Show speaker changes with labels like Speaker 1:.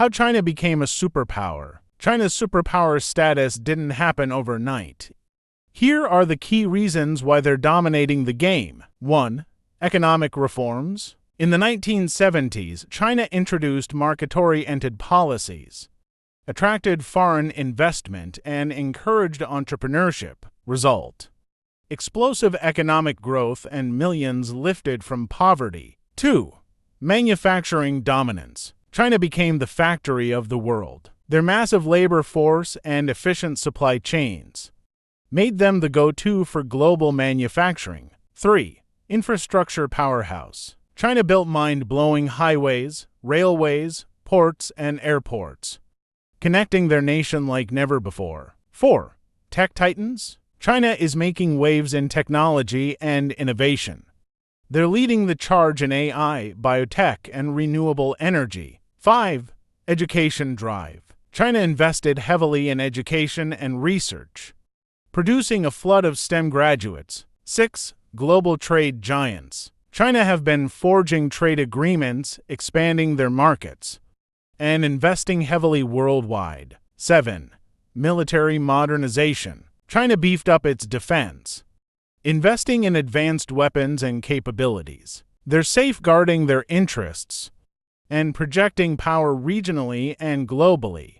Speaker 1: How China became a superpower. China's superpower status didn't happen overnight. Here are the key reasons why they're dominating the game. 1. Economic reforms. In the 1970s, China introduced market-oriented policies, attracted foreign investment, and encouraged entrepreneurship. Result: explosive economic growth and millions lifted from poverty. 2. Manufacturing dominance. China became the factory of the world. Their massive labor force and efficient supply chains made them the go-to for global manufacturing. 3. Infrastructure powerhouse. China built mind-blowing highways, railways, ports, and airports, connecting their nation like never before. 4. Tech titans. China is making waves in technology and innovation. They're leading the charge in AI, biotech, and renewable energy. 5. Education drive. China invested heavily in education and research, producing a flood of STEM graduates. 6. Global trade giants. China have been forging trade agreements, expanding their markets, and investing heavily worldwide. 7. Military modernization. China beefed up its defense, investing in advanced weapons and capabilities. They're safeguarding their interests and projecting power regionally and globally.